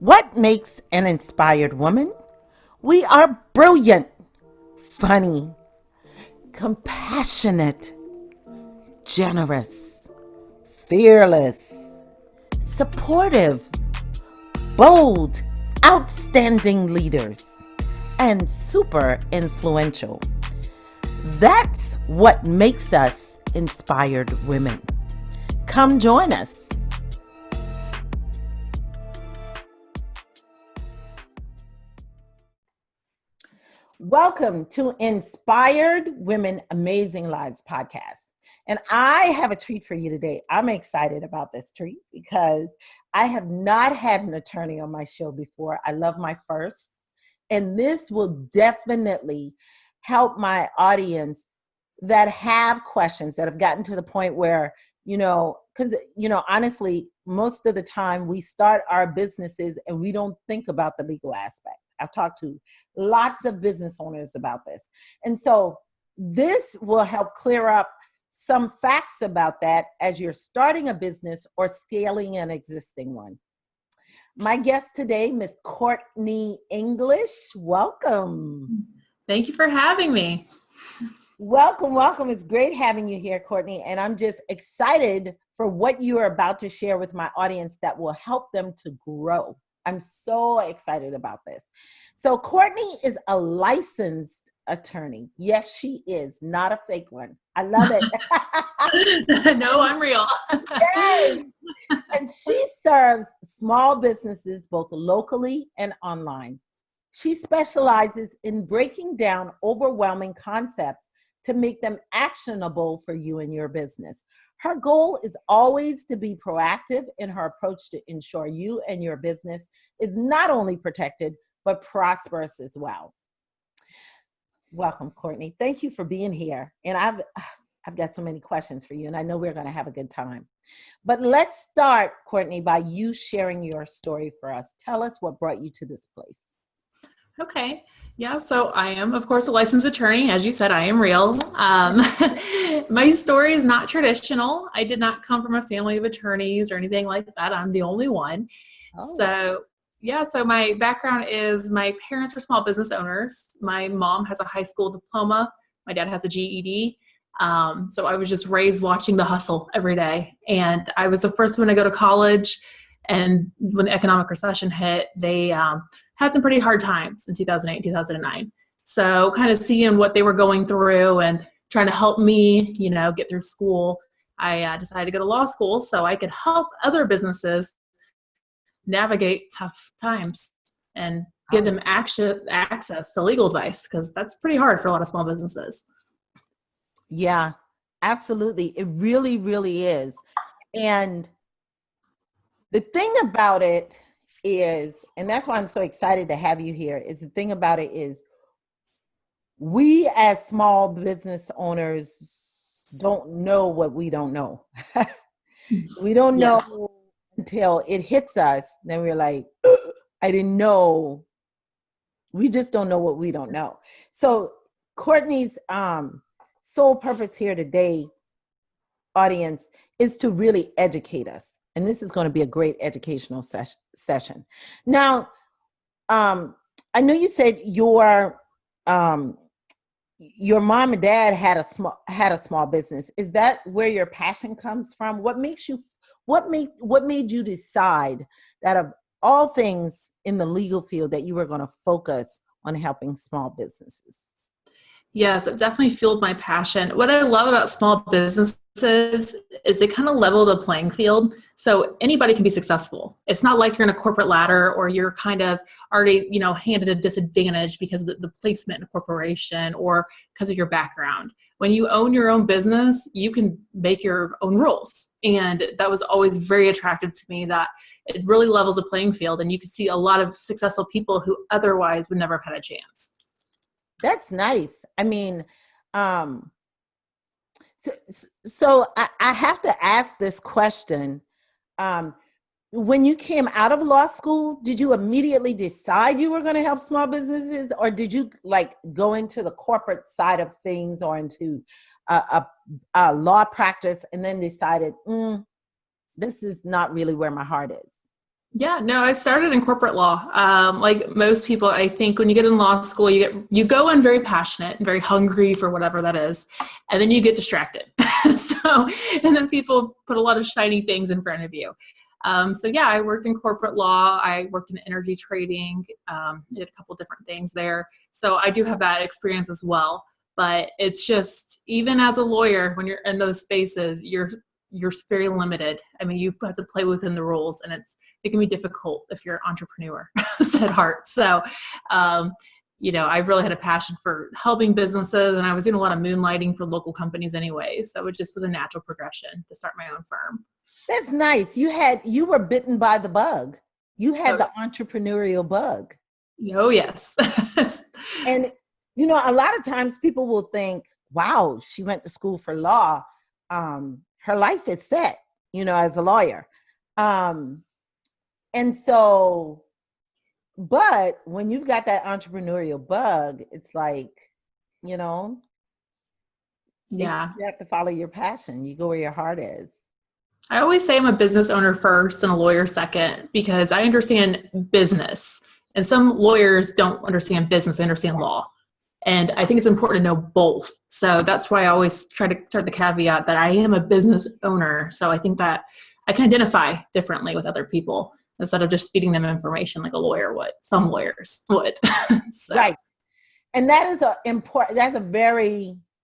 What makes an inspired woman? We are brilliant, funny, compassionate, generous, fearless, supportive, bold, outstanding leaders, and super influential. That's what makes us inspired women. Come join us. Welcome to Inspired Women Amazing Lives podcast. And I have a treat for you today. I'm excited about this treat because I have not had an attorney on my show before. I love my firsts. And this will definitely help my audience that have questions that have gotten to the point where, because, honestly, most of the time we start our businesses and we don't think about the legal aspect. I've talked to lots of business owners about this. And so this will help clear up some facts about that as you're starting a business or scaling an existing one. My guest today, Miss Courtney English. Welcome. Thank you for having me. Welcome, welcome. It's great having you here, Courtney. And I'm just excited for what you are about to share with my audience that will help them to grow. I'm so excited about this. So Courtney is a licensed attorney. Yes, she is, not a fake one. I love it. No, I'm real. Yes. And she serves small businesses both locally and online. She specializes in breaking down overwhelming concepts to make them actionable for you and your business. Her goal is always to be proactive in her approach to ensure you and your business is not only protected, but prosperous as well. Welcome, Courtney. Thank you for being here. And I've got so many questions for you, and I know we're going to have a good time. But let's start, Courtney, by you sharing your story for us. Tell us what brought you to this place. Okay. Yeah, so I am, of course, a licensed attorney. As you said, I am real. My story is not traditional. I did not come from a family of attorneys or anything like that. I'm the only one. Oh. So my background is my parents were small business owners. My mom has a high school diploma. My dad has a GED. So I was just raised watching the hustle every day. And I was the first one to go to college. And when the economic recession hit, they had some pretty hard times in 2008, 2009. So kind of seeing what they were going through and trying to help me, get through school, I decided to go to law school so I could help other businesses navigate tough times and give them access to legal advice, because that's pretty hard for a lot of small businesses. Yeah, absolutely. It really, really is. And the thing about it is, and that's why I'm so excited to have you here, is the thing about it is we as small business owners don't know what we don't know. We don't know until it hits us. Then we're like, I didn't know. We just don't know what we don't know. So Courtney's sole purpose here today, audience, is to really educate us. And this is going to be a great educational session. Now, I know you said your mom and dad had a small business. Is that where your passion comes from? What made you decide that of all things in the legal field that you were going to focus on helping small businesses? Yes, it definitely fueled my passion. What I love about small businesses is they kind of level the playing field. So anybody can be successful. It's not like you're in a corporate ladder or you're kind of already, handed a disadvantage because of the placement in a corporation or because of your background. When you own your own business, you can make your own rules. And that was always very attractive to me, that it really levels the playing field and you can see a lot of successful people who otherwise would never have had a chance. That's nice. I mean, so I have to ask this question. When you came out of law school, did you immediately decide you were going to help small businesses, or did you go into the corporate side of things or into a law practice and then decided, this is not really where my heart is? Yeah, no, I started in corporate law. Like most people, I think when you get in law school, you go in very passionate and very hungry for whatever that is, and then you get distracted. So, and then people put a lot of shiny things in front of you. So yeah, I worked in corporate law. I worked in energy trading. Did a couple different things there. So I do have that experience as well. But it's just even as a lawyer, when you're in those spaces, you're very limited. I mean, you have to play within the rules, and it can be difficult if you're an entrepreneur at heart. So, um, I've really had a passion for helping businesses, and I was doing a lot of moonlighting for local companies anyway. So it just was a natural progression to start my own firm. That's nice. You were bitten by the bug. You had So, the entrepreneurial bug. oh yes. And a lot of times people will think, wow, she went to school for law. Her life is set, as a lawyer. Um, and so, but when you've got that entrepreneurial bug, it's like, you know, Yeah. you have to follow your passion. You go where your heart is. I always say I'm a business owner first and a lawyer second because I understand business. And some lawyers don't understand business, they understand law. And I think it's important to know both. So that's why I always try to start the caveat that I am a business owner. So I think that I can identify differently with other people instead of just feeding them information like a lawyer would. Some lawyers would. So, Right. And that is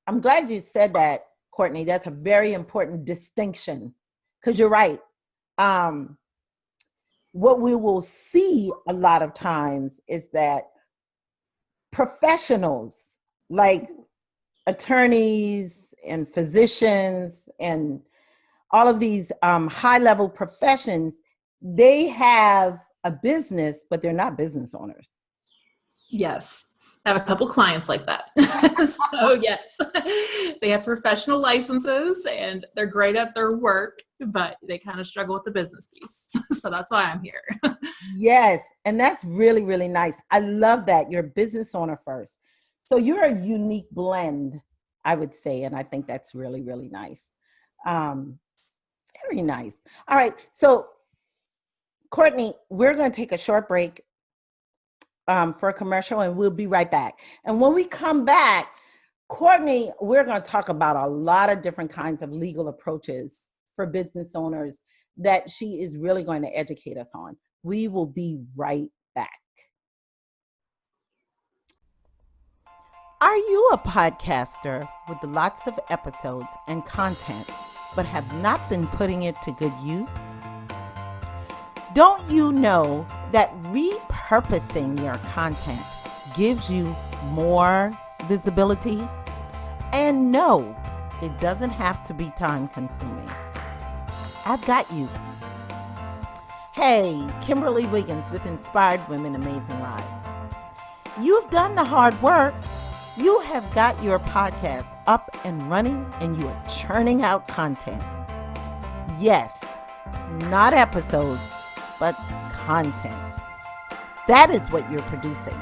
I'm glad you said that, Courtney. That's a very important distinction because you're right. Um, what we will see a lot of times is that professionals like attorneys and physicians and all of these high level professions, they have a business, but they're not business owners. yes. I have a couple clients like that. So yes, they have professional licenses and they're great at their work, but they kind of struggle with the business piece. So that's why I'm here. Yes. And that's really, really nice. I love that. You're a business owner first. So you're a unique blend, I would say. And I think that's really, really nice. Um, Very nice. All right. So, Courtney, we're going to take a short break for a commercial and we'll be right back. And when we come back, Courtney, we're going to talk about a lot of different kinds of legal approaches for business owners that she is really going to educate us on. We will be right back. Are you a podcaster with lots of episodes and content, but have not been putting it to good use? Don't you know that repurposing your content gives you more visibility? And no, it doesn't have to be time consuming. I've got you. Hey, Kimberly Wiggins with Inspired Women Amazing Lives. You've done the hard work. You have got your podcast up and running and you are churning out content. Yes, not episodes, but content. That is what you're producing.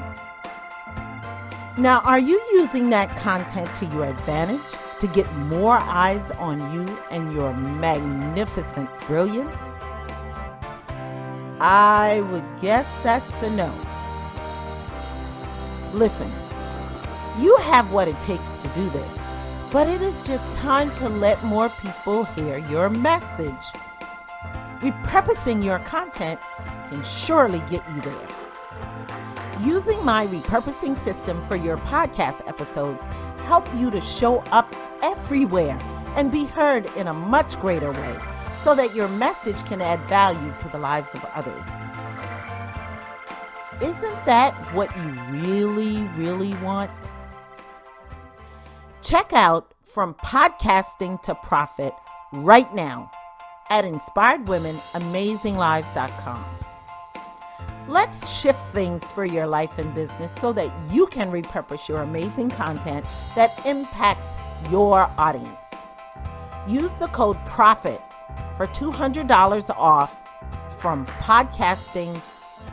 Now, are you using that content to your advantage to get more eyes on you and your magnificent brilliance? I would guess that's a no. Listen, you have what it takes to do this, but it is just time to let more people hear your message. Repurposing your content can surely get you there. Using my repurposing system for your podcast episodes help you to show up everywhere and be heard in a much greater way so that your message can add value to the lives of others. Isn't that what you really, really want? Check out From Podcasting to Profit right now at inspiredwomenamazinglives.com. Let's shift things for your life and business so that you can repurpose your amazing content that impacts your audience. Use the code PROFIT for $200 off From Podcasting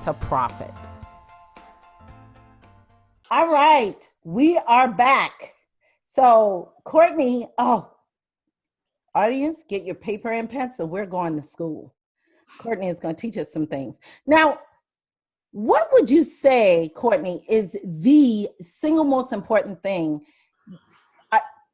to Profit. All right, we are back. So, Courtney, audience, get your paper and pencil. We're going to school. Courtney is going to teach us some things. Now, what would you say, Courtney, is the single most important thing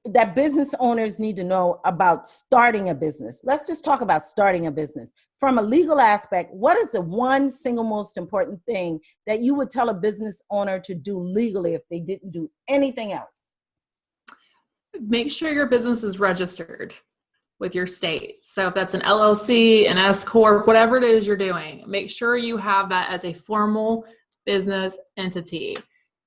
that business owners need to know about starting a business? Let's just talk about starting a business. From a legal aspect, what is the one single most important thing that you would tell a business owner to do legally if they didn't do anything else? Make sure your business is registered with your state. So if that's an LLC, an S Corp, whatever it is you're doing, make sure you have that as a formal business entity.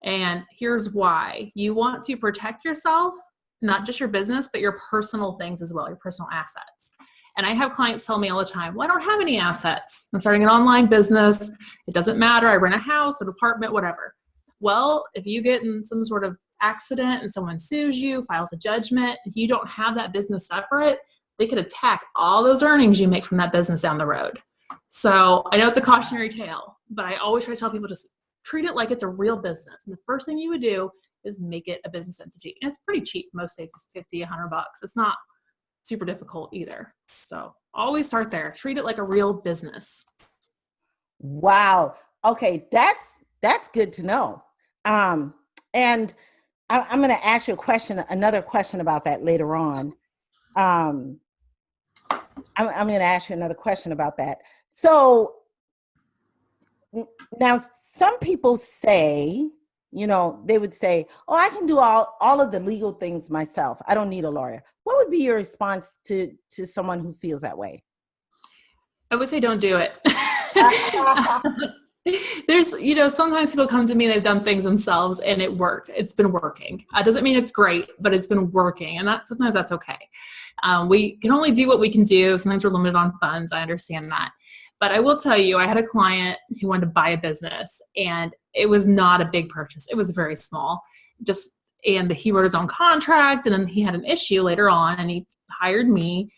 And here's why. You want to protect yourself, not just your business, but your personal things as well, your personal assets. And I have clients tell me all the time, well, I don't have any assets. I'm starting an online business. It doesn't matter. I rent a house, an apartment, whatever. Well, if you get in some sort of accident and someone sues you, files a judgment, if you don't have that business separate, they could attack all those earnings you make from that business down the road. So I know it's a cautionary tale, but I always try to tell people, just treat it like it's a real business. And the first thing you would do is make it a business entity. And it's pretty cheap. Most states it's 50, 100 bucks. It's not super difficult either. So always start there. Treat it like a real business. Wow. Okay. That's good to know. And I'm going to ask you another question about that later on. I'm going to ask you another question about that. So now some people say, they would say, oh, I can do all of the legal things myself. I don't need a lawyer. What would be your response to someone who feels that way? I would say don't do it. There's, sometimes people come to me and they've done things themselves and it worked. It's been working. Doesn't mean it's great, but it's been working. And sometimes that's okay. We can only do what we can do. Sometimes we're limited on funds. I understand that. But I will tell you, I had a client who wanted to buy a business and it was not a big purchase. It was very small. And he wrote his own contract and then he had an issue later on and he hired me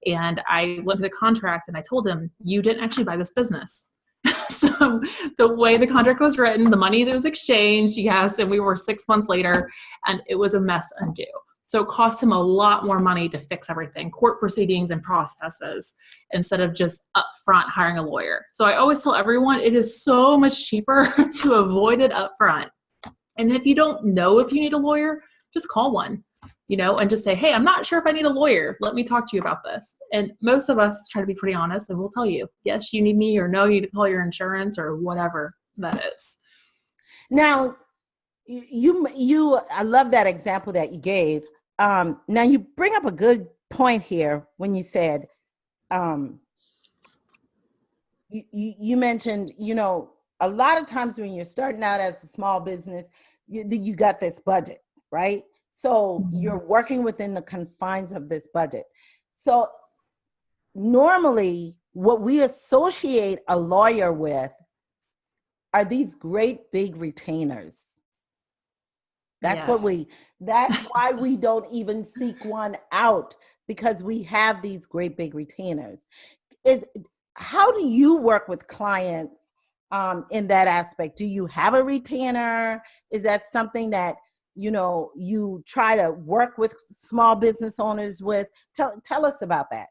and I went to the contract and I told him, you didn't actually buy this business. So the way the contract was written, the money that was exchanged, yes, and we were 6 months later and it was a mess undo. So it cost him a lot more money to fix everything, court proceedings and processes, instead of just upfront hiring a lawyer. So I always tell everyone it is so much cheaper to avoid it upfront. And if you don't know if you need a lawyer, just call one, and just say, hey, I'm not sure if I need a lawyer. Let me talk to you about this. And most of us try to be pretty honest and we'll tell you, yes, you need me, or no, you need to call your insurance or whatever that is. Now, I love that example that you gave. Now you bring up a good point here when you said, you mentioned, a lot of times when you're starting out as a small business, you got this budget, right? So you're working within the confines of this budget. So normally what we associate a lawyer with are these great big retainers. That's why we don't even seek one out, because we have these great big retainers. How do you work with clients in that aspect? Do you have a retainer? Is that something that you try to work with small business owners with? Tell us about that.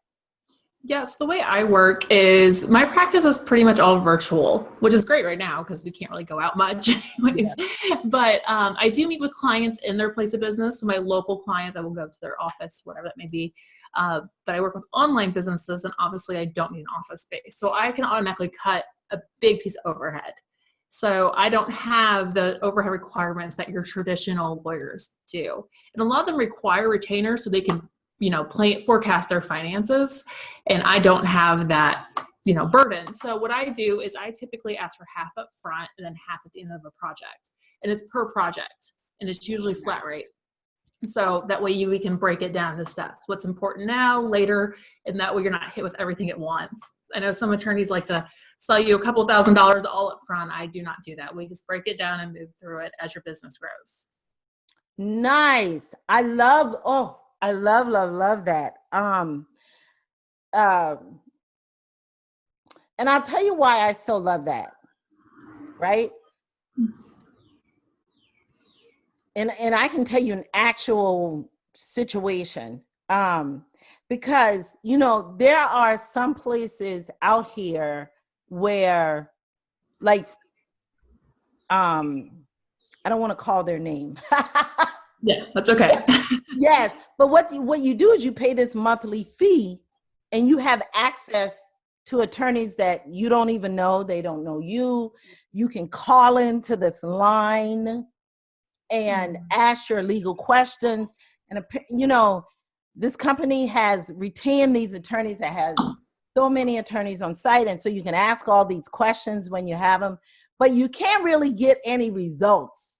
Yes, the way I work is my practice is pretty much all virtual, which is great right now because we can't really go out much anyways. Yeah. But I do meet with clients in their place of business. So my local clients, I will go to their office, whatever that may be. But I work with online businesses and obviously I don't need an office space. So I can automatically cut a big piece of overhead. So I don't have the overhead requirements that your traditional lawyers do. And a lot of them require retainers so they can forecast their finances. And I don't have that, burden. So what I do is I typically ask for half up front and then half at the end of a project. And it's per project. And it's usually flat rate. So that way we can break it down to steps. What's important now, later, and that way you're not hit with everything at once. I know some attorneys like to sell you a couple $1,000s all up front. I do not do that. We just break it down and move through it as your business grows. Nice. I love that. And I'll tell you why I so love that, right? And I can tell you an actual situation. because, you know, there are some places out here where, like, I don't want to call their name. Yeah, that's okay. Yes, but what you do is you pay this monthly fee, and you have access to attorneys that you don't even know. They don't know you. You can call into this line and ask your legal questions. And, you know, this company has retained these attorneys that has so many attorneys on site. And so you can ask all these questions when you have them, but you can't really get any results.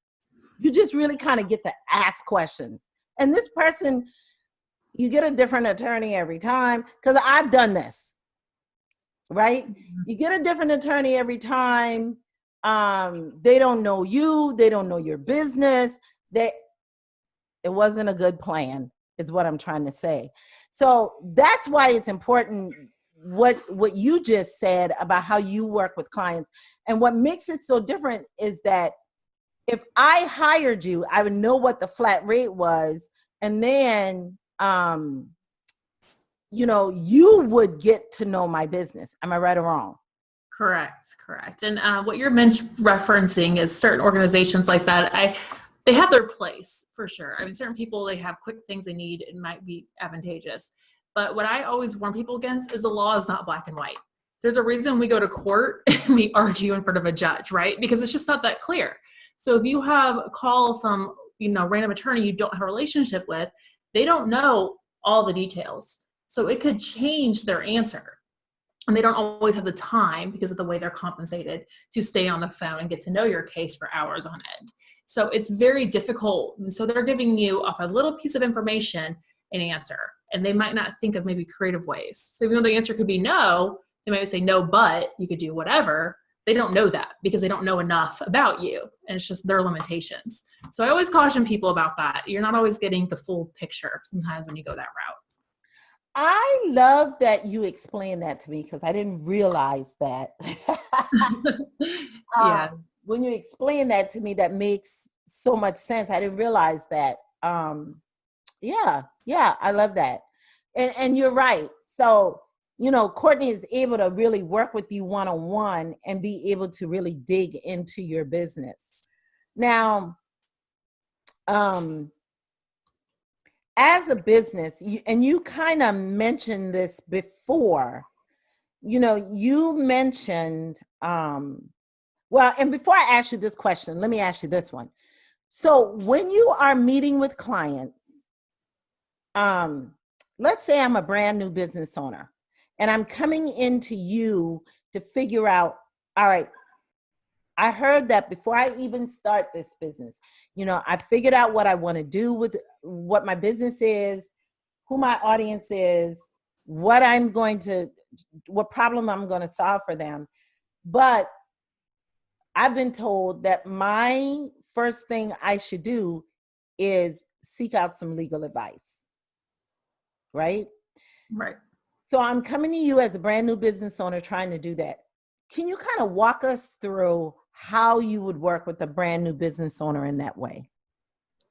You just really kind of get to ask questions. And this person, you get a different attorney every time, because I've done this, right? You get a different attorney every time. They don't know you. They don't know your business. It wasn't a good plan, is what I'm trying to say. So that's why it's important what you just said about how you work with clients. And what makes it so different is that if I hired you, I would know what the flat rate was, and then you know, you would get to know my business. Am I right or wrong? Correct. And what you're referencing is certain organizations like that. They have their place for sure. I mean, certain people, they have quick things they need. It might be advantageous. But what I always warn people against is the law is not black and white. There's a reason we go to court and we argue in front of a judge, right? Because it's just not that clear. So if you call some, you know, random attorney you don't have a relationship with, they don't know all the details. So it could change their answer. And they don't always have the time, because of the way they're compensated, to stay on the phone and get to know your case for hours on end. So it's very difficult. And so they're giving you off a little piece of information an answer, and they might not think of maybe creative ways. So even though the answer could be no, they might say no, but you could do whatever. They don't know that because they don't know enough about you, and it's just their limitations. So I always caution people about that. You're not always getting the full picture sometimes when you go that route. I love that you explained that to me, because I didn't realize that. Yeah. When you explain that to me, that makes so much sense. I didn't realize that. Yeah, I love that. And you're right. So, you know, Courtney is able to really work with you one-on-one and be able to really dig into your business. Now, as a business, you kind of mentioned this before, you know, you mentioned, well, and before I ask you this question, let me ask you this one. So when you are meeting with clients, let's say I'm a brand new business owner and I'm coming into you to figure out, all right, I heard that before I even start this business, you know, I figured out what I want to do with what my business is, who my audience is, what problem I'm going to solve for them. But I've been told that my first thing I should do is seek out some legal advice, right? Right. So I'm coming to you as a brand new business owner trying to do that. Can you kind of walk us through how you would work with a brand new business owner in that way?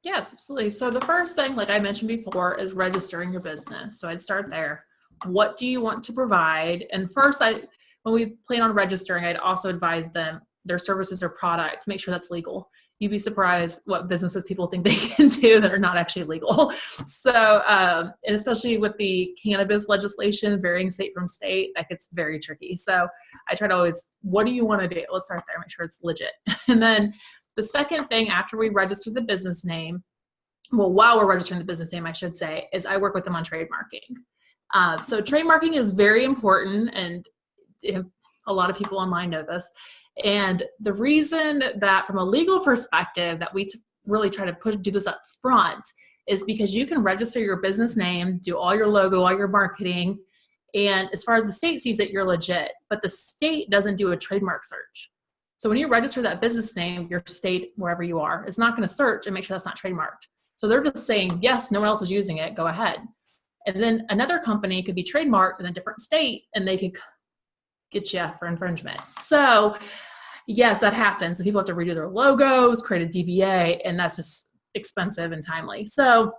Yes, absolutely. So the first thing, like I mentioned before, is registering your business. So I'd start there. What do you want to provide? And first, when we plan on registering, I'd also advise them their services or product to make sure that's legal. You'd be surprised what businesses people think they can do that are not actually legal. So, and especially with the cannabis legislation varying state from state, that gets very tricky. So I try to always, what do you want to do? Let's start there, make sure it's legit. And then the second thing after we register the business name, well, while we're registering the business name, I should say, is I work with them on trademarking. So trademarking is very important, and a lot of people online know this. And the reason that from a legal perspective that we really try to do this up front is because you can register your business name, do all your logo, all your marketing, and as far as the state sees it, you're legit, but the state doesn't do a trademark search. So when you register that business name, your state, wherever you are, is not going to search and make sure that's not trademarked. So they're just saying, yes, no one else is using it, go ahead. And then another company could be trademarked in a different state and they could get you for infringement. So yes, that happens. And people have to redo their logos, create a DBA, and that's just expensive and timely. So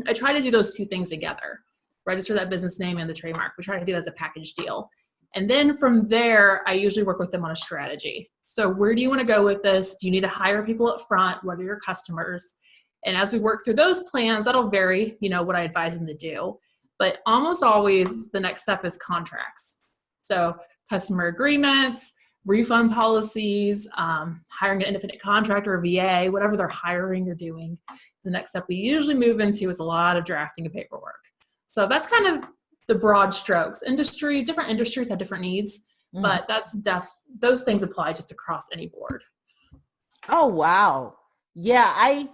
I try to do those two things together. register that business name and the trademark. We try to do that as a package deal. And then from there, I usually work with them on a strategy. So where do you want to go with this? Do you need to hire people up front? What are your customers? And as we work through those plans, that'll vary, what I advise them to do. But almost always the next step is contracts. So customer agreements, refund policies, hiring an independent contractor or VA, whatever they're hiring or doing. The next step we usually move into is a lot of drafting of paperwork. So that's kind of the broad strokes. Different industries have different needs, but those things apply just across any board. Oh, wow. Yeah,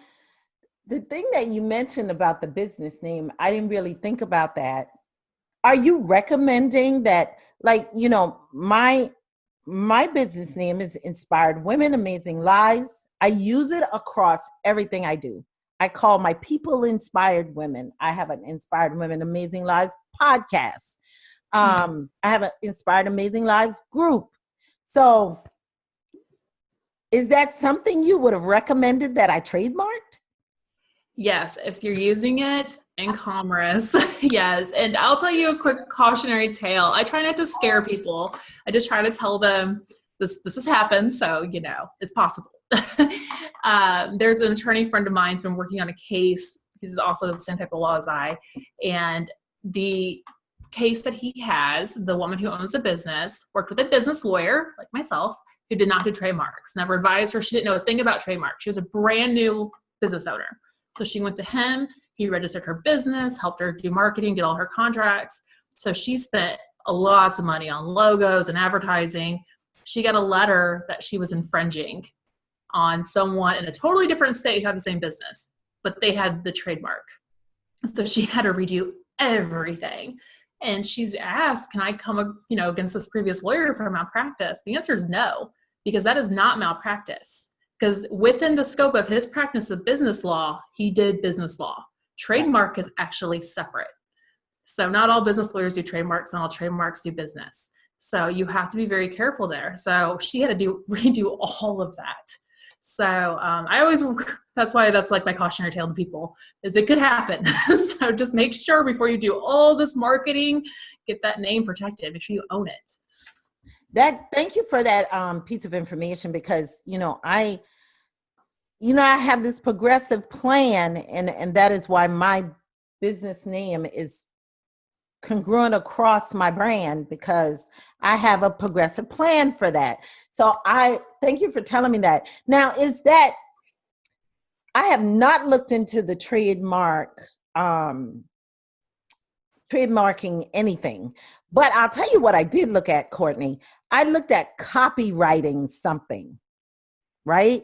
the thing that you mentioned about the business name, I didn't really think about that. Are you recommending that, my business name is Inspired Women, Amazing Lives. I use it across everything I do. I call my people Inspired Women. I have an Inspired Women, Amazing Lives podcast. I have an Inspired Amazing Lives group. So is that something you would have recommended that I trademarked? Yes, if you're using it in commerce, yes. And I'll tell you a quick cautionary tale. I try not to scare people. I just try to tell them this has happened, so it's possible. There's an attorney friend of mine who's been working on a case. He's also the same type of law as I. And the case that he has, the woman who owns the business worked with a business lawyer like myself who did not do trademarks. Never advised her. She didn't know a thing about trademarks. She was a brand new business owner. So she went to him, he registered her business, helped her do marketing, get all her contracts. So she spent lots of money on logos and advertising. She got a letter that she was infringing on someone in a totally different state who had the same business, but they had the trademark. So she had to redo everything. And she's asked, can I come, against this previous lawyer for malpractice? The answer is no, because that is not malpractice. Because within the scope of his practice of business law, he did business law. Trademark is actually separate. So not all business lawyers do trademarks, not all trademarks do business. So you have to be very careful there. So she had to redo all of that. So that's why that's like my cautionary tale to people, is it could happen. So just make sure before you do all this marketing, get that name protected, make sure you own it. Thank you for that piece of information, because I have this progressive plan, and that is why my business name is congruent across my brand, because I have a progressive plan for that. So I thank you for telling me that. Now, I have not looked into the trademarking anything, but I'll tell you what I did look at, Courtney. I looked at copywriting something, right?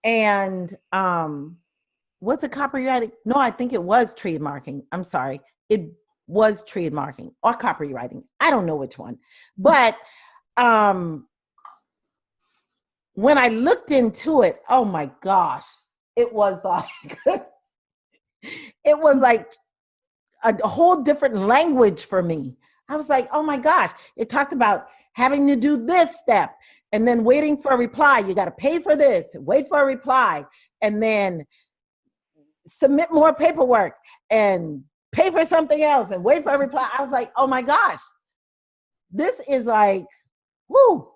And was it copywriting? No, I think it was trademarking. I'm sorry. It was trademarking or copywriting. I don't know which one. But when I looked into it, oh my gosh, it was like a whole different language for me. I was like, oh my gosh, it talked about having to do this step and then waiting for a reply. You got to pay for this, wait for a reply, and then submit more paperwork and pay for something else and wait for a reply. I was like, oh my gosh, this is like, whoo.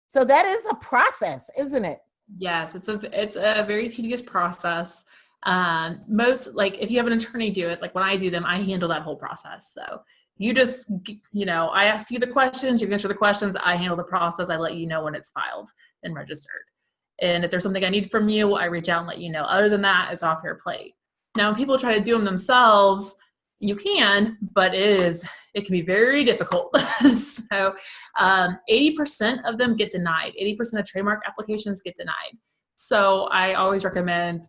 So that is a process, isn't it? Yes, it's a very tedious process. If you have an attorney do it, like when I do them, I handle that whole process. So you just, I ask you the questions, you answer the questions, I handle the process, I let you know when it's filed and registered. And if there's something I need from you, I reach out and let you know. Other than that, it's off your plate. Now, when people try to do them themselves, you can, but it can be very difficult. So 80% of them get denied. 80% of trademark applications get denied. So I always recommend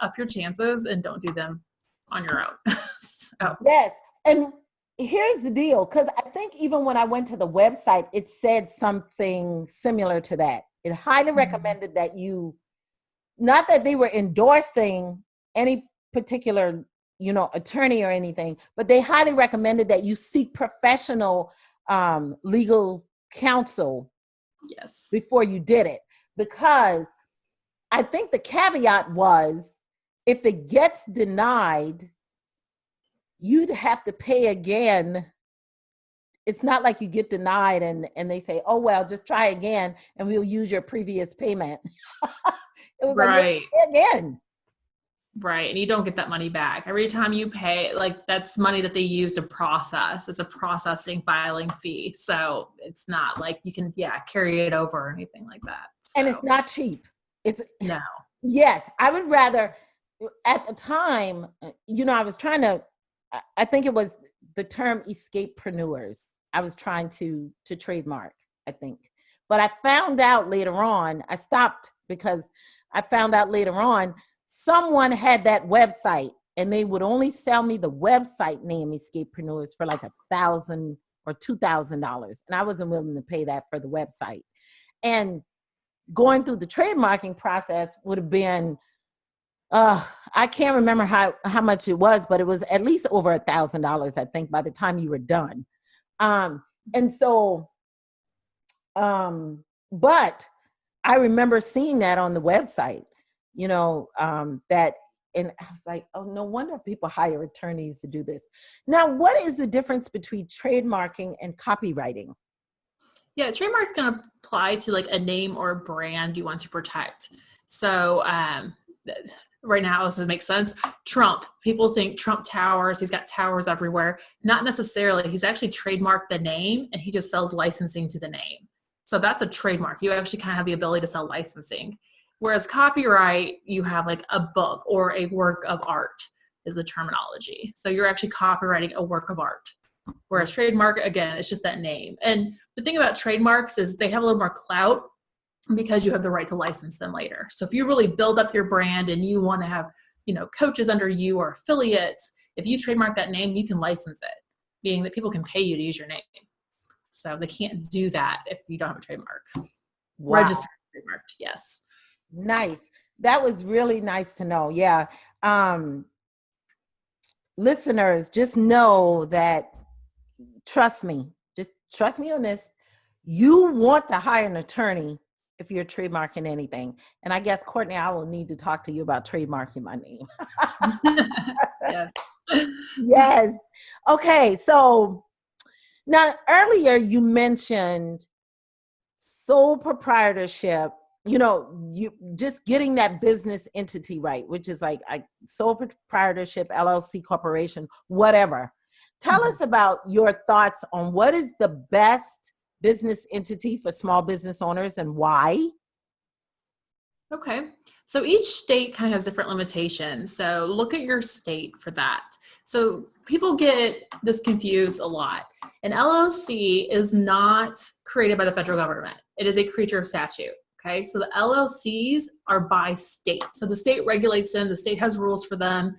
up your chances and don't do them on your own. So. Yes. And here's the deal, because I think even when I went to the website, it said something similar to that. It highly recommended that not that they were endorsing any particular attorney or anything, but they highly recommended that you seek professional legal counsel before you did it. Because I think the caveat was, if it gets denied, you'd have to pay again. It's not like you get denied and they say, oh, well, just try again and we'll use your previous payment. It was like, Right. pay again. Right. And you don't get that money back. Every time you pay, like that's money that they use to process. It's a processing filing fee. So it's not like you can, carry it over or anything like that. So, And it's not cheap. It's no. Yes, I would rather, at the time, I was trying to, I think it was the term escapepreneurs. I was trying to trademark, I think. But I found out later on, I stopped because I found out later on, someone had that website and they would only sell me the website name escapepreneurs for like $1,000 or $2,000. And I wasn't willing to pay that for the website. And going through the trademarking process would have been, I can't remember how much it was, but it was at least over $1,000, I think, by the time you were done. And so, but I remember seeing that on the website, that, and I was like, oh, no wonder people hire attorneys to do this. Now, what is the difference between trademarking and copywriting? Yeah, trademarks can apply to like a name or a brand you want to protect. So right now, this doesn't make sense. Trump, people think Trump Towers, he's got towers everywhere. Not necessarily. He's actually trademarked the name and he just sells licensing to the name. So that's a trademark. You actually kind of have the ability to sell licensing. Whereas copyright, you have like a book or a work of art is the terminology. So you're actually copywriting a work of art. Whereas trademark, again, it's just that name. And the thing about trademarks is they have a little more clout because you have the right to license them later. So if you really build up your brand and you want to have, coaches under you or affiliates, if you trademark that name, you can license it, meaning that people can pay you to use your name. So they can't do that if you don't have a trademark. Wow. Registered trademarked, yes. Nice. That was really nice to know. Yeah. Listeners, just know that, trust me on this. You want to hire an attorney if you're trademarking anything. And I guess, Courtney, I will need to talk to you about trademarking my name. Yeah. Yes. Okay. So now earlier you mentioned sole proprietorship, you just getting that business entity right, which is like sole proprietorship, LLC, corporation, whatever. Tell us about your thoughts on what is the best business entity for small business owners and why? Okay. So each state kind of has different limitations. So look at your state for that. So people get this confused a lot. An LLC is not created by the federal government. It is a creature of statute. Okay. So the LLCs are by state. So the state regulates them. The state has rules for them.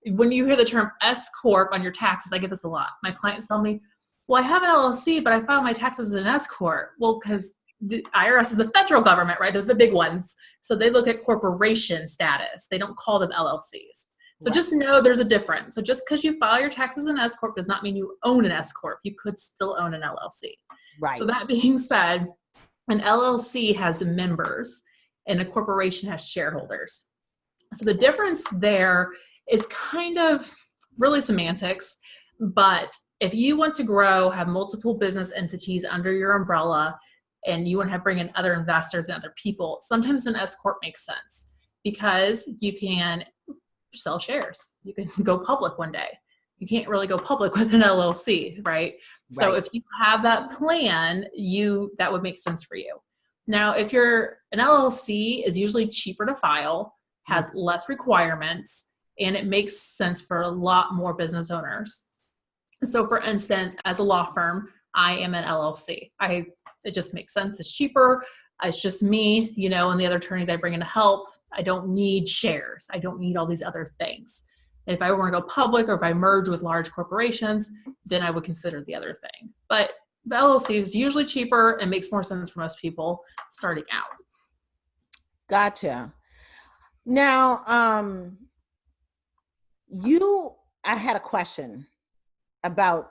When you hear the term S Corp on your taxes, I get this a lot. My clients tell me, well, I have an LLC, but I filed my taxes as an S Corp. Well, because the IRS is the federal government, right? They're the big ones. So they look at corporation status. They don't call them LLCs. So just know there's a difference. So just because you file your taxes as an S Corp does not mean you own an S Corp. You could still own an LLC. Right. So that being said, an LLC has members and a corporation has shareholders. So the difference there is kind of really semantics, but if you want to grow, have multiple business entities under your umbrella, and you want to bring in other investors and other people, sometimes an S Corp makes sense because you can sell shares. You can go public one day. You can't really go public with an LLC, right? So if you have that plan, that would make sense for you. Now, if an LLC is usually cheaper to file, has less requirements, and it makes sense for a lot more business owners. So for instance, as a law firm, I am an LLC. It just makes sense. It's cheaper. It's just me, and the other attorneys I bring in to help. I don't need shares. I don't need all these other things. And if I want to go public or if I merge with large corporations, then I would consider the other thing. But the LLC is usually cheaper and makes more sense for most people starting out. Gotcha. Now, I had a question about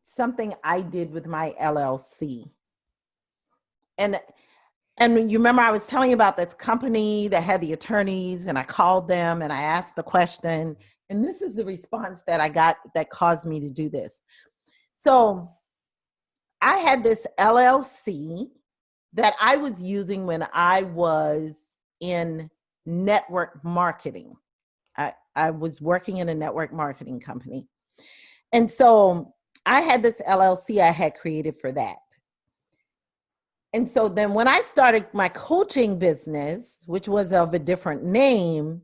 something I did with my LLC. And you remember I was telling you about this company that had the attorneys, and I called them and I asked the question, and this is the response that I got that caused me to do this. So I had this LLC that I was using when I was in network marketing. I was working in a network marketing company. And so I had this LLC I had created for that. And so then when I started my coaching business, which was of a different name,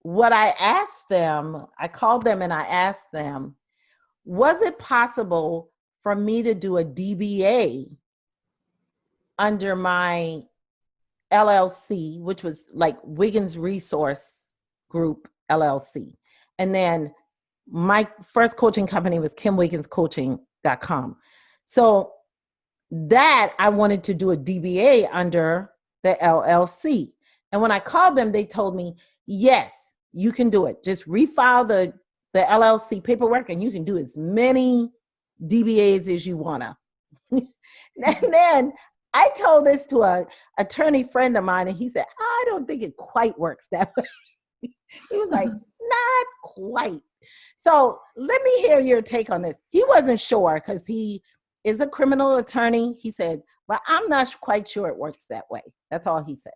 what I asked them, I called them and I asked them, was it possible for me to do a DBA under my LLC, which was like Wiggins Resource Group LLC. And then my first coaching company was kimwigginscoaching.com. So that I wanted to do a DBA under the LLC. And when I called them, they told me, yes, you can do it. Just refile the LLC paperwork and you can do as many DBAs as you want to. And then I told this to a attorney friend of mine, and he said, I don't think it quite works that way. He was like, not quite. So let me hear your take on this. He wasn't sure because he is a criminal attorney. He said, but I'm not quite sure it works that way. That's all he said.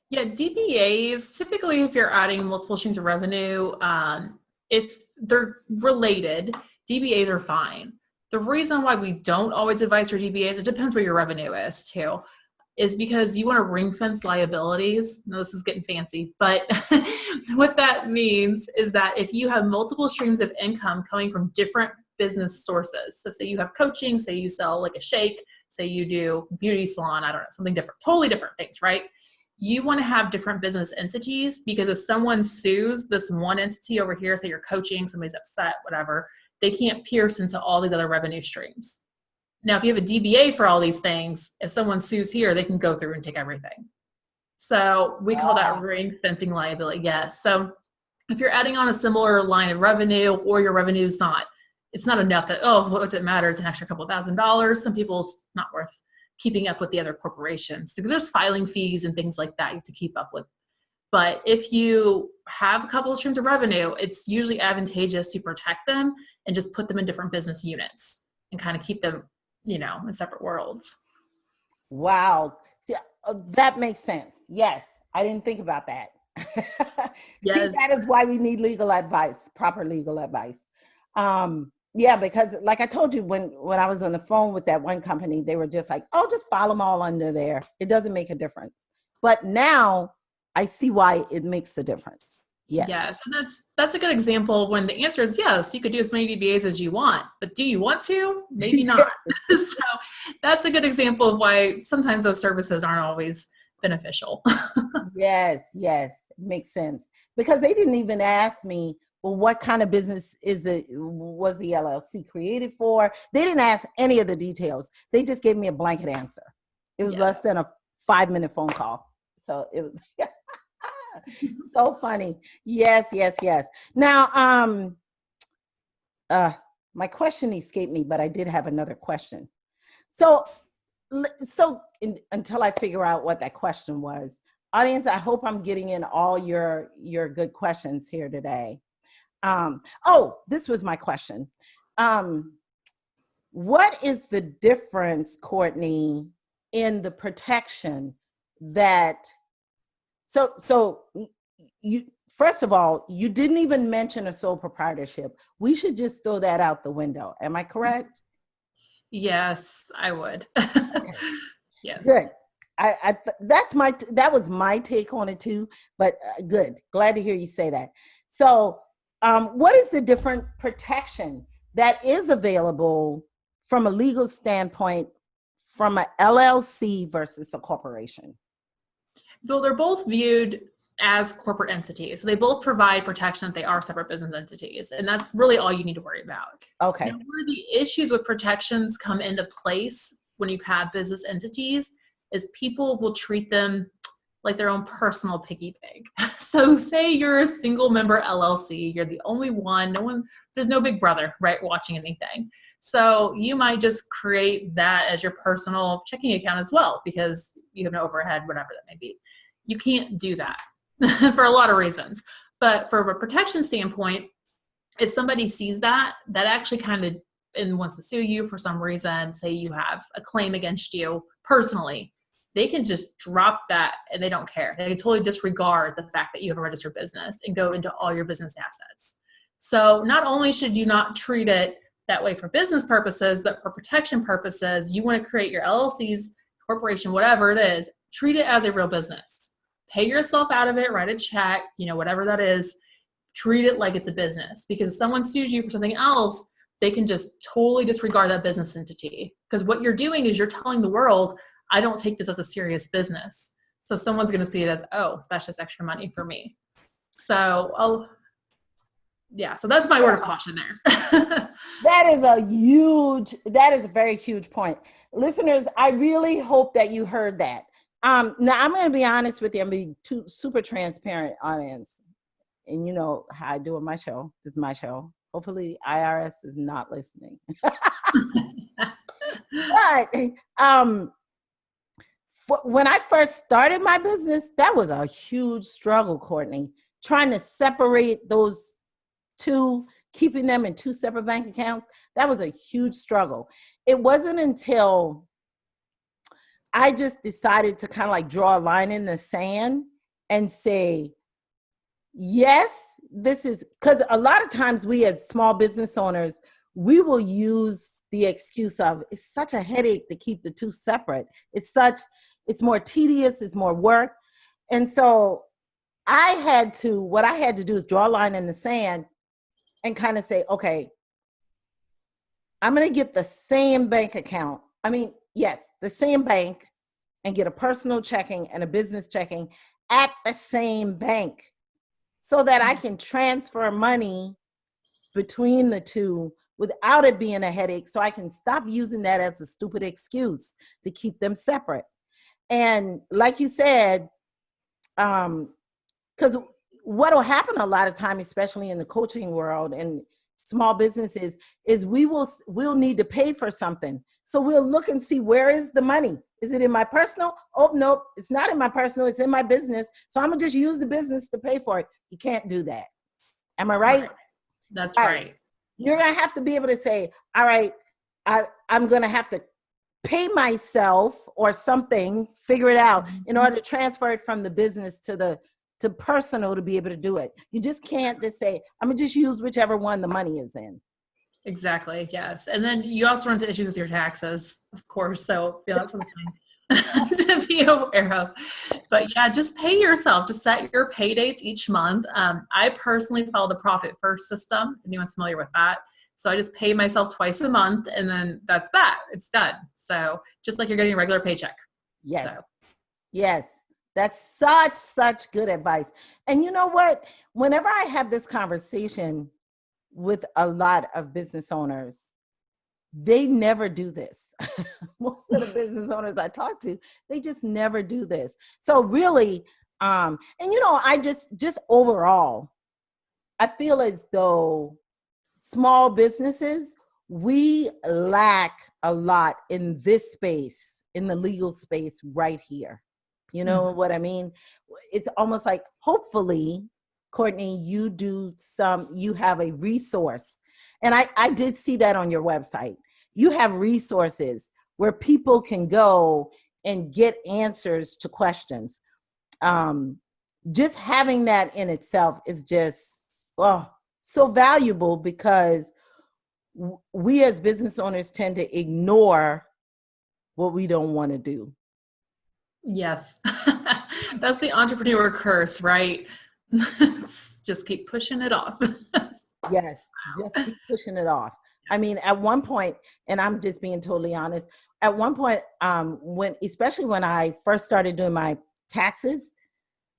Yeah, DBAs, typically if you're adding multiple streams of revenue, if they're related, DBAs are fine. The reason why we don't always advise for DBAs, it depends where your revenue is too, is because you want to ring fence liabilities. Now this is getting fancy, but what that means is that if you have multiple streams of income coming from different business sources, so say you have coaching, say you sell like a shake, say you do beauty salon, I don't know, something different, totally different things, right? You want to have different business entities because if someone sues this one entity over here, say you're coaching, somebody's upset, whatever, they can't pierce into all these other revenue streams. Now, if you have a DBA for all these things, if someone sues here, they can go through and take everything. So we call that ring fencing liability. Yes. So if you're adding on a similar line of revenue or your revenue is not, it's not enough that, oh, what does it matter? It's an extra couple $1,000s. Some people it's not worth keeping up with the other corporations because there's filing fees and things like that you have to keep up with. But if you have a couple of streams of revenue, it's usually advantageous to protect them and just put them in different business units and kind of keep them, in separate worlds. Wow. Yeah, that makes sense. Yes. I didn't think about that. Yes. See, that is why we need legal advice, proper legal advice. Yeah, because like I told you, when I was on the phone with that one company, they were just like, oh, just file them all under there. It doesn't make a difference. But now I see why it makes a difference. Yes. Yes. And that's a good example when the answer is yes, you could do as many DBAs as you want, but do you want to? Maybe not. So that's a good example of why sometimes those services aren't always beneficial. Yes. Makes sense. Because they didn't even ask me, well, what kind of business was the LLC created for? They didn't ask any of the details. They just gave me a blanket answer. It was less than a 5-minute phone call. So it was so funny. Yes. Now, my question escaped me, but I did have another question. So until I figure out what that question was, audience, I hope I'm getting in all your good questions here today. This was my question. What is the difference, Courtney, in the protection that, so you, first of all, you didn't even mention a sole proprietorship. We should just throw that out the window. Am I correct? Yes, I would. Okay. Yes. Good. That was my take on it too, but good. Glad to hear you say that. So, what is the different protection that is available from a legal standpoint from an LLC versus a corporation? Well, they're both viewed as corporate entities. So they both provide protection that they are separate business entities. And that's really all you need to worry about. Okay. Now, where the issues with protections come into place when you have business entities is people will treat them like their own personal piggy bank. So say you're a single member LLC, you're the only one, there's no big brother, right, watching anything. So you might just create that as your personal checking account as well, because you have no overhead, whatever that may be. You can't do that. for a lot of reasons. But from a protection standpoint, if somebody sees that actually kind of and wants to sue you for some reason, say you have a claim against you personally, they can just drop that and they don't care. They can totally disregard the fact that you have a registered business and go into all your business assets. So not only should you not treat it that way for business purposes, but for protection purposes, you want to create your LLCs, corporation, whatever it is, treat it as a real business. Pay yourself out of it, write a check, whatever that is, treat it like it's a business. Because if someone sues you for something else, they can just totally disregard that business entity. Because what you're doing is you're telling the world, I don't take this as a serious business. So someone's going to see it as, oh, that's just extra money for me. So, so that's my word of caution there. That is a very huge point. Listeners, I really hope that you heard that. Now I'm going to be honest with you. I'm being super transparent, audience. And you know how I do on my show. This is my show. Hopefully IRS is not listening. But when I first started my business, that was a huge struggle, Courtney. Trying to separate those two, keeping them in two separate bank accounts, that was a huge struggle. It wasn't until I just decided to kind of like draw a line in the sand and say, yes, this is, because a lot of times we as small business owners, we will use the excuse of, it's such a headache to keep the two separate. It's more tedious, it's more work. And so what I had to do is draw a line in the sand and kind of say, okay, I'm going to get the same bank account. The same bank, and get a personal checking and a business checking at the same bank so that I can transfer money between the two without it being a headache. So I can stop using that as a stupid excuse to keep them separate. And like you said, because what will happen a lot of time, especially in the coaching world and small businesses, is we'll need to pay for something. So we'll look and see, where is the money? Is it in my personal? Oh, nope, it's not in my personal, it's in my business. So I'm gonna just use the business to pay for it. You can't do that. Am I right? That's right. You're gonna have to be able to say, all right, I'm gonna have to pay myself or something, figure it out in order to transfer it from the business to personal to be able to do it. You just can't just say, I'm gonna just use whichever one the money is in. Exactly. Yes. And then you also run into issues with your taxes, of course. So that's something to be aware of. But yeah, just pay yourself. Just set your pay dates each month. I personally follow the Profit First system. If anyone's familiar with that. So I just pay myself twice a month, and then that's that. It's done. So just like you're getting a regular paycheck. Yes. So. Yes. That's such good advice. And you know what? Whenever I have this conversation with a lot of business owners, they never do this. Most of the business owners I talk to, they just never do this. So really, and I just overall, I feel as though small businesses, we lack a lot in this space, in the legal space right here. You know what I mean? It's almost like, hopefully, Courtney, you have a resource. And I did see that on your website. You have resources where people can go and get answers to questions. Just having that in itself is just so valuable, because we as business owners tend to ignore what we don't want to do. Yes. That's the entrepreneur curse, right? Just keep pushing it off. Yes, just keep pushing it off. I mean, at one point, and I'm just being totally honest, at one point, especially when I first started doing my taxes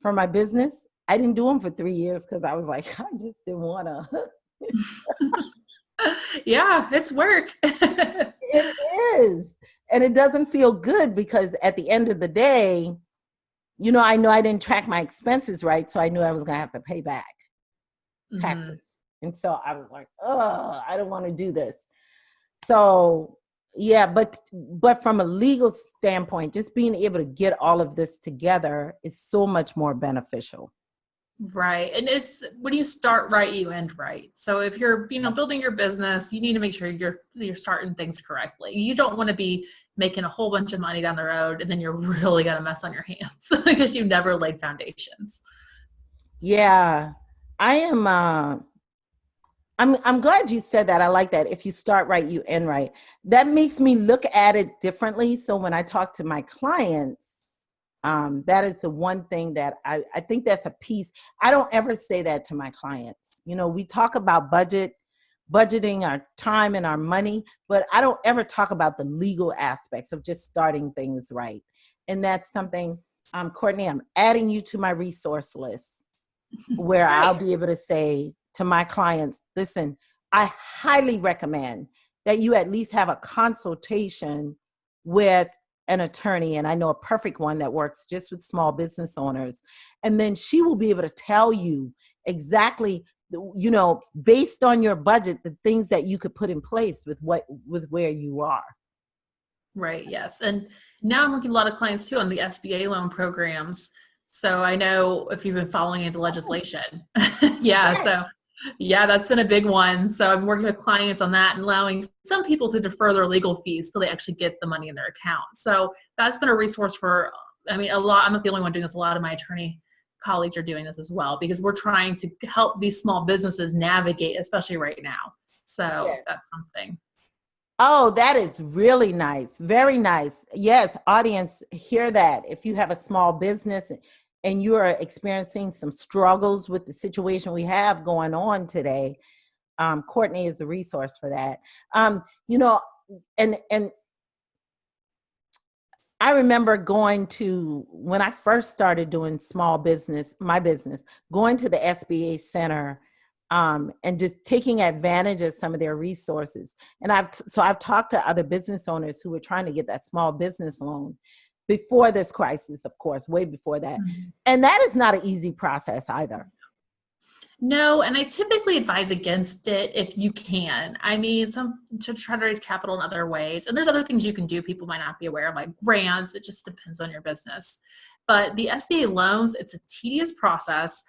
for my business, I didn't do them for 3 years because I was like, I just didn't want to. Yeah, it's work. It is. And it doesn't feel good, because at the end of the day, I know I didn't track my expenses right. So I knew I was going to have to pay back taxes. And so I was like, I don't want to do this. So yeah, but from a legal standpoint, just being able to get all of this together is so much more beneficial. Right. And it's when you start right, you end right. So if you're, building your business, you need to make sure you're starting things correctly. You don't want to be making a whole bunch of money down the road and then you're really got a mess on your hands because you never laid foundations. Yeah. I am I'm glad you said that. I like that. If you start right, you end right. That makes me look at it differently. So when I talk to my clients, that is the one thing that I think that's a piece. I don't ever say that to my clients. We talk about budgeting our time and our money, but I don't ever talk about the legal aspects of just starting things right. And that's something, Courtney, I'm adding you to my resource list where I'll Great. be able to say to my clients, listen, I highly recommend that you at least have a consultation with an attorney. And I know a perfect one that works just with small business owners. And then she will be able to tell you exactly, based on your budget, the things that you could put in place with where you are. Right. Yes. And now I'm working with a lot of clients too on the SBA loan programs. So I know if you've been following the legislation. Yeah. Yes. So yeah, that's been a big one. So I'm working with clients on that and allowing some people to defer their legal fees till they actually get the money in their account. So that's been a resource for, a lot. I'm not the only one doing this. A lot of my attorney colleagues are doing this as well because we're trying to help these small businesses navigate, especially right now. So Yes. that's something. Oh, that is really nice. Very nice. Yes, audience, hear that. If you have a small business and you are experiencing some struggles with the situation we have going on today, Courtney is a resource for that. And I remember when I first started doing my business, going to the SBA Center, and just taking advantage of some of their resources. And I've talked to other business owners who were trying to get that small business loan before this crisis, of course, way before that. Mm-hmm. And that is not an easy process either. No, and I typically advise against it if you can. Some to try to raise capital in other ways. And there's other things you can do people might not be aware of, like grants. It just depends on your business. But the SBA loans, it's a tedious process.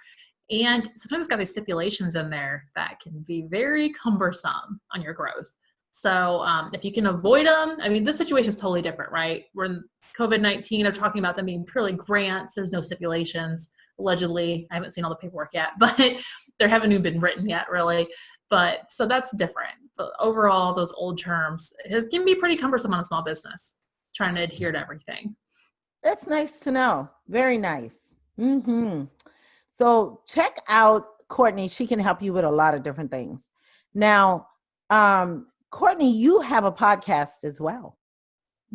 And sometimes it's got these stipulations in there that can be very cumbersome on your growth. So if you can avoid them, this situation is totally different, right? We're in COVID-19, they're talking about them being purely grants. There's no stipulations, allegedly. I haven't seen all the paperwork yet, but they haven't even been written yet, really. But so that's different. But overall, those old terms, it can be pretty cumbersome on a small business, trying to adhere to everything. That's nice to know. Very nice. So check out Courtney. She can help you with a lot of different things. Now, Courtney, you have a podcast as well.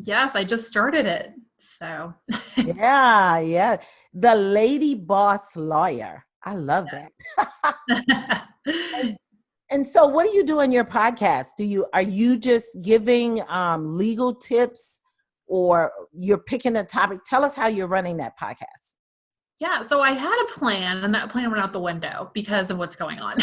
Yes, I just started it. So Yeah. The Lady Boss Lawyer. I love that. And so what do you do in your podcast? Are you just giving legal tips or you're picking a topic? Tell us how you're running that podcast. Yeah, so I had a plan, and that plan went out the window because of what's going on.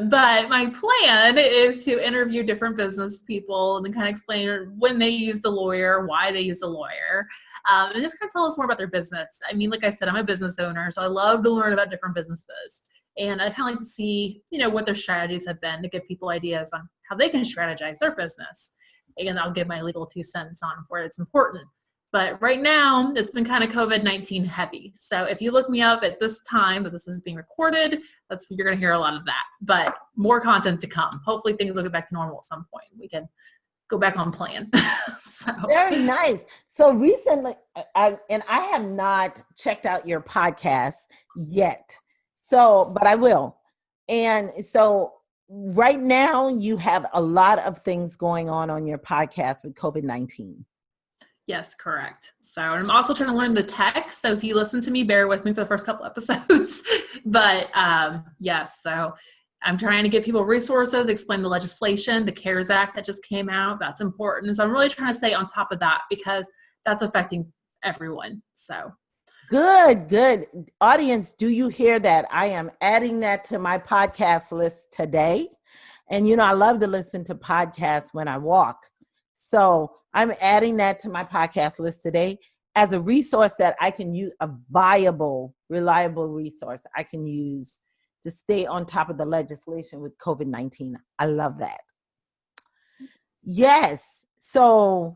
But my plan is to interview different business people and then kind of explain when they used a lawyer, why they used a lawyer, and just kind of tell us more about their business. Like I said, I'm a business owner, so I love to learn about different businesses. And I kind of like to see, what their strategies have been to give people ideas on how they can strategize their business. And I'll give my legal 2 cents on where it's important. But right now, it's been kind of COVID-19 heavy. So if you look me up at this time that this is being recorded, you're going to hear a lot of that. But more content to come. Hopefully things will get back to normal at some point. We can go back on plan. Very nice. So recently, I have not checked out your podcast yet. But I will. And so right now, you have a lot of things going on your podcast with COVID-19. Yes, correct. So I'm also trying to learn the tech. So if you listen to me, bear with me for the first couple episodes. But yes, so I'm trying to give people resources, explain the legislation, the CARES Act that just came out. That's important. So I'm really trying to stay on top of that because that's affecting everyone. So Good. Audience, do you hear that? I am adding that to my podcast list today. And, I love to listen to podcasts when I walk. So I'm adding that to my podcast list today as a resource that I can use, a viable reliable resource I can use to stay on top of the legislation with COVID-19. I love that. Yes. So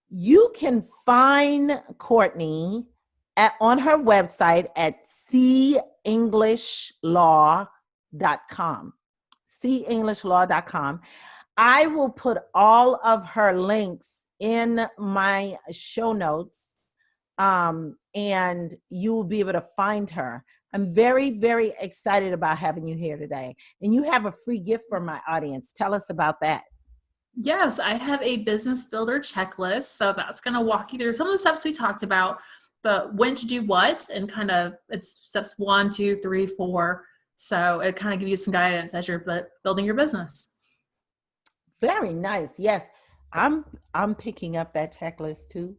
you can find Courtney on her website at CEnglishLaw.com. CEnglishLaw.com. I will put all of her links in my show notes, and you will be able to find her. I'm very, very excited about having you here today. And you have a free gift for my audience. Tell us about that. Yes, I have a business builder checklist. So that's going to walk you through some of the steps we talked about, but when to do what, and kind of it's steps 1, 2, 3, 4. So it kind of gives you some guidance as you're building your business. Very nice. Yes, I'm picking up that checklist too.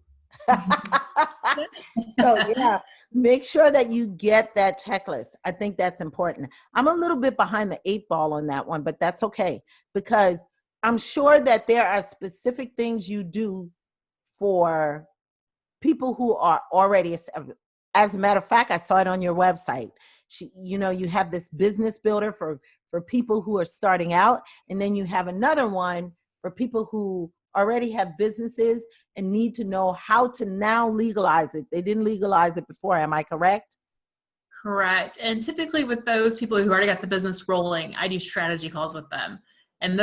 So yeah, make sure that you get that checklist. I think that's important. I'm a little bit behind the 8 ball on that one, but that's okay, because I'm sure that there are specific things you do for people who are already, as a matter of fact, I saw it on your website. You have this business builder for people who are starting out, and then you have another one for people who already have businesses and need to know how to now legalize it. They didn't legalize it before. Am I correct? Correct. And typically with those people who already got the business rolling, I do strategy calls with them. And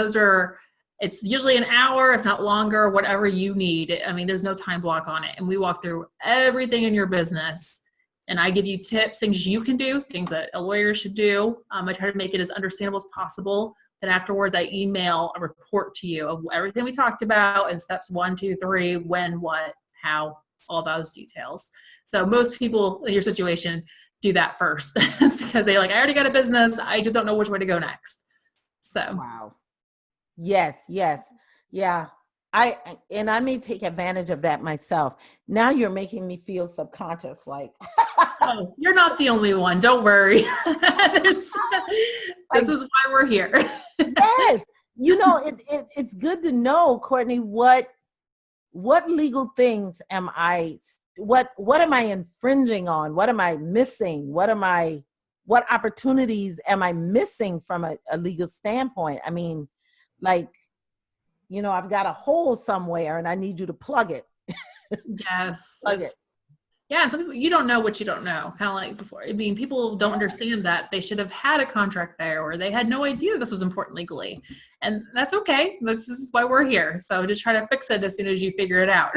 it's usually an hour, if not longer, whatever you need. I mean, there's no time block on it. And we walk through everything in your business. And I give you tips, things you can do, things that a lawyer should do. I try to make it as understandable as possible. Then afterwards, I email a report to you of everything we talked about and steps 1, 2, 3, when, what, how, all those details. So most people in your situation do that first because they're like, I already got a business. I just don't know which way to go next. So. Wow. Yes. Yeah. I may take advantage of that myself. Now you're making me feel subconscious, like. Oh, you're not the only one. Don't worry. This is why we're here. Yes. It's good to know, Courtney, what legal things what am I infringing on? What am I missing? What opportunities am I missing from a legal standpoint? I mean, like, I've got a hole somewhere and I need you to plug it. Yes. Plug it. Yeah, some people, you don't know what you don't know. Kind of like before. I mean, people don't understand that they should have had a contract there, or they had no idea this was important legally. And that's okay. This is why we're here. So just try to fix it as soon as you figure it out.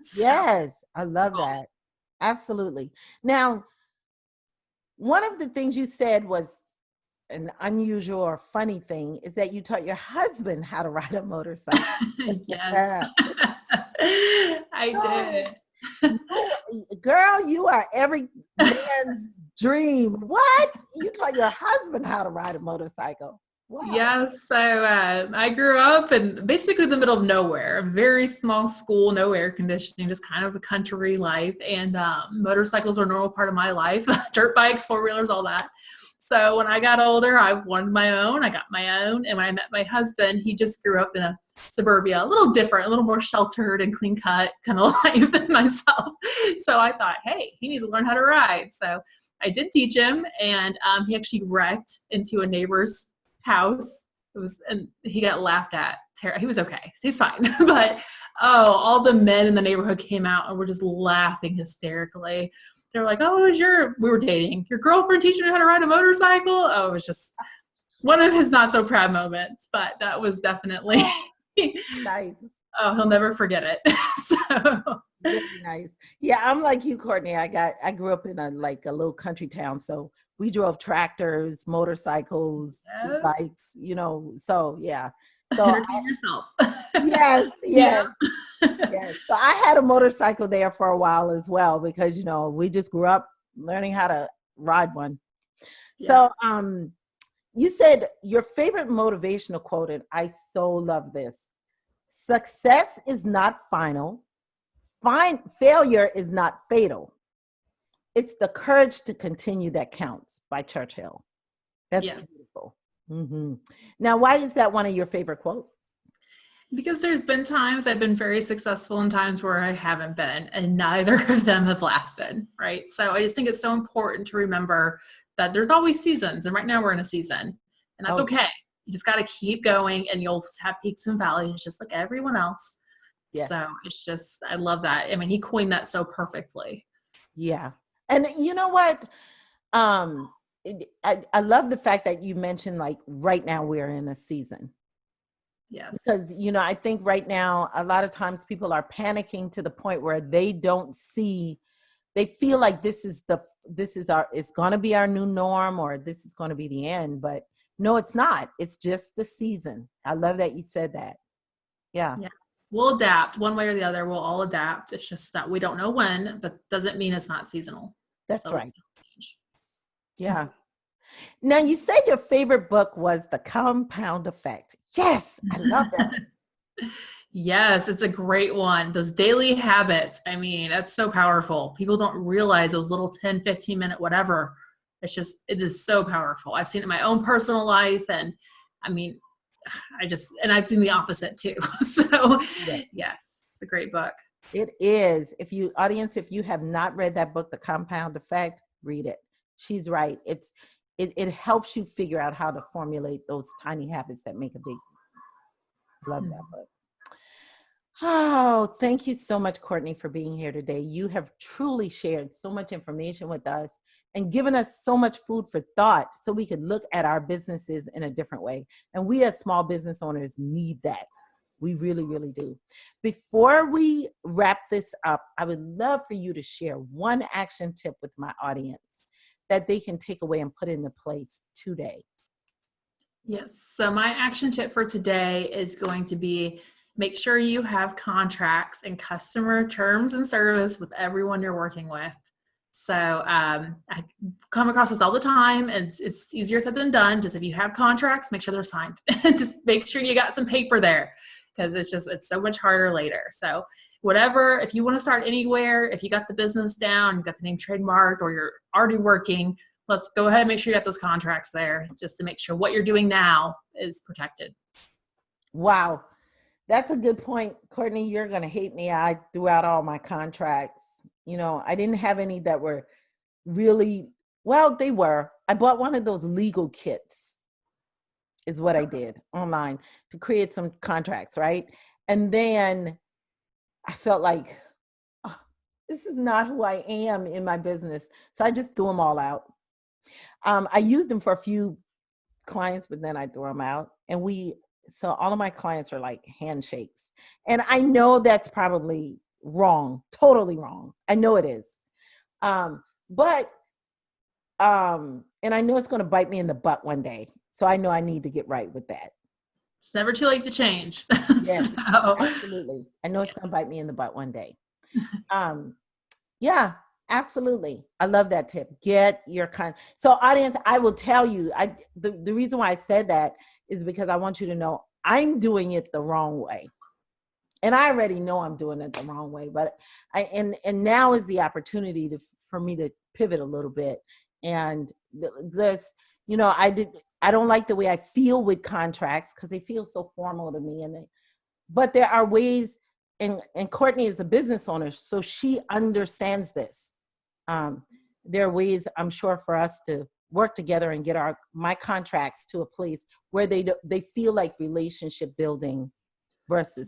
So. Yes, I love that. Absolutely. Now, one of the things you said was an unusual or funny thing is that you taught your husband how to ride a motorcycle. Yes, I did. Girl, you are every man's dream. What? You taught your husband how to ride a motorcycle. Wow. Yes, so I grew up in basically the middle of nowhere, a very small school, no air conditioning, just kind of a country life. And motorcycles were a normal part of my life, dirt bikes, 4-wheelers, all that. So when I got older, I wanted my own. I got my own. And when I met my husband, he just grew up in a suburbia, a little different, a little more sheltered and clean cut kind of life than myself. So I thought, hey, he needs to learn how to ride. So I did teach him, and he actually wrecked into a neighbor's house. And he got laughed at. He was okay. He's fine. But all the men in the neighborhood came out and were just laughing hysterically. They were like, we were dating. Your girlfriend teaching you how to ride a motorcycle? Oh, it was just one of his not so proud moments, but that was definitely nice. Oh, he'll never forget it. So. Really nice. Yeah, I'm like you, Courtney. I grew up in a little country town, so we drove tractors, motorcycles, bikes, so yeah. So entertain yourself. Yes. Yes. So I had a motorcycle there for a while as well, because we just grew up learning how to ride one. Yeah. So you said your favorite motivational quote, and I so love this: success is not final. Failure is not fatal. It's the courage to continue that counts, by Churchill. That's beautiful. Mm-hmm. Now, why is that one of your favorite quotes? Because there's been times I've been very successful and times where I haven't been, and neither of them have lasted, right? So I just think it's so important to remember that there's always seasons, and right now we're in a season, and that's Oh, okay. You just got to keep going, and you'll have peaks and valleys just like everyone else. yes. So it's just, I love that. I mean, he coined that so perfectly. Yeah. And you know what? I love the fact that you mentioned like right now we're in a season. Yes. Because, I think right now, a lot of times people are panicking to the point where they don't see, they feel like it's going to be our new norm or this is going to be the end. But no, it's not. It's just the season. I love that you said that. Yeah, Yeah. We'll adapt one way or the other. We'll all adapt. It's just that we don't know when, but doesn't mean it's not seasonal. that's So right. Yeah. Now, you said your favorite book was The Compound Effect. Yes, I love that. Yes, it's a great one. Those daily habits. I mean, that's so powerful. People don't realize those little 10, 15-minute whatever. It is so powerful. I've seen it in my own personal life. And I mean, and I've seen the opposite too. So Yeah. yes, it's a great book. It is. If you have not read that book, The Compound Effect, read it. She's right. It helps you figure out how to formulate those tiny habits that make a big. Love that book. Oh, thank you so much, Courtney, for being here today. You have truly shared so much information with us and given us so much food for thought so we could look at our businesses in a different way. And we as small business owners need that. We really, really do. Before we wrap this up, I would love for you to share one action tip with my audience that they can take away and put into place today. Yes. So my action tip for today is going to be make sure you have contracts and customer terms and service with everyone you're working with. So I come across this all the time, and it's easier said than done. Just if you have contracts, make sure they're signed. Just make sure you got some paper there, because it's so much harder later. So whatever, if you want to start anywhere, if you got the business down, you got the name trademarked, or you're already working, let's go ahead and make sure you got those contracts there, just to make sure what you're doing now is protected. Wow. That's a good point. Courtney, you're going to hate me. I threw out all my contracts. I didn't have any that were really, well, they were. I bought one of those legal kits, is what I did online to create some contracts, right? And then I felt like, oh, this is not who I am in my business. So I just threw them all out. I used them for a few clients, but then I threw them out. So all of my clients are like handshakes. And I know that's probably wrong, totally wrong. I know it is. But and I know it's going to bite me in the butt one day. So I know I need to get right with that. It's never too late to change. Yes, So, absolutely. I know it's going to bite me in the butt one day. Yeah, absolutely. I love that tip. Get your So audience, I will tell you, the reason why I said that is because I want you to know I'm doing it the wrong way. And I already know I'm doing it the wrong way, but and now is the opportunity for me to pivot a little bit. And this, I don't like the way I feel with contracts because they feel so formal to me. But there are ways, and Courtney is a business owner, so she understands this. There are ways, I'm sure, for us to work together and get my contracts to a place where they feel like relationship building versus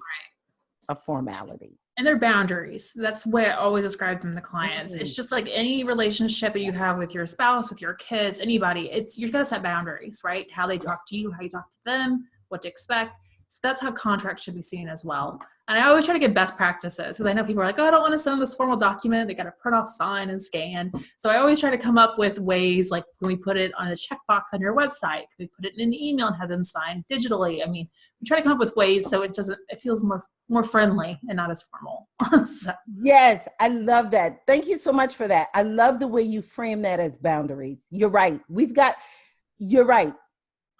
a formality. and their boundaries. That's the way I always describe them to clients. Mm-hmm. It's just like any relationship that you have with your spouse, with your kids, anybody. You've got to set boundaries, right? How they talk to you, how you talk to them, what to expect. So that's how contracts should be seen as well. And I always try to get best practices, because I know people are like, oh, I don't want to send this formal document. They got to print off, sign, and scan. So I always try to come up with ways, like, can we put it on a checkbox on your website? Can we put it in an email and have them sign digitally? I mean, we try to come up with ways so it feels more friendly and not as formal. So. Yes, I love that. Thank you so much for that. I love the way you frame that as boundaries. You're right. You're right.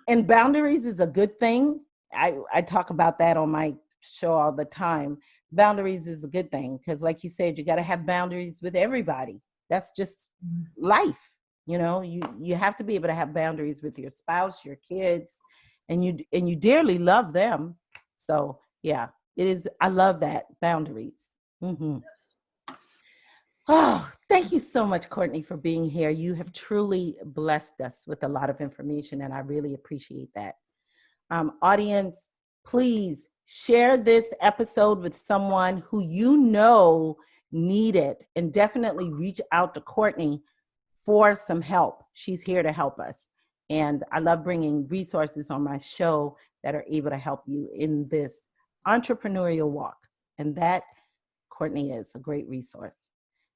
And boundaries is a good thing. I talk about that on my show all the time. Boundaries is a good thing because, like you said, you got to have boundaries with everybody. That's just life. You have to be able to have boundaries with your spouse, your kids, and you dearly love them. So Yeah, it is. I love that. Boundaries. Oh, thank you so much, Courtney, for being here. You have truly blessed us with a lot of information, and I really appreciate that. Audience, please share this episode with someone who you know need it, and definitely reach out to Courtney for some help. She's here to help us. And I love bringing resources on my show that are able to help you in this entrepreneurial walk. And that, Courtney, is a great resource.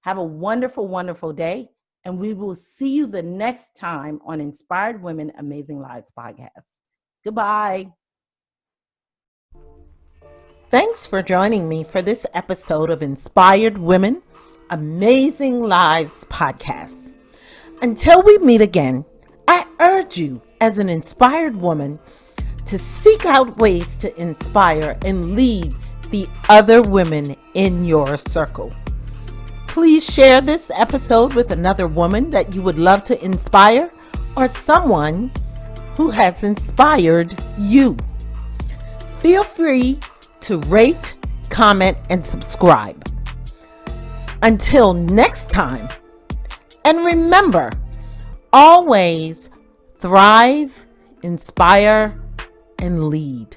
Have a wonderful, wonderful day. And we will see you the next time on Inspired Women, Amazing Lives podcast. Goodbye. Thanks for joining me for this episode of Inspired Women, Amazing Lives podcast. Until we meet again, I urge you as an inspired woman to seek out ways to inspire and lead the other women in your circle. Please share this episode with another woman that you would love to inspire or someone who has inspired you. Feel free to rate, comment, and subscribe. Until next time, and remember, always thrive, inspire, and lead.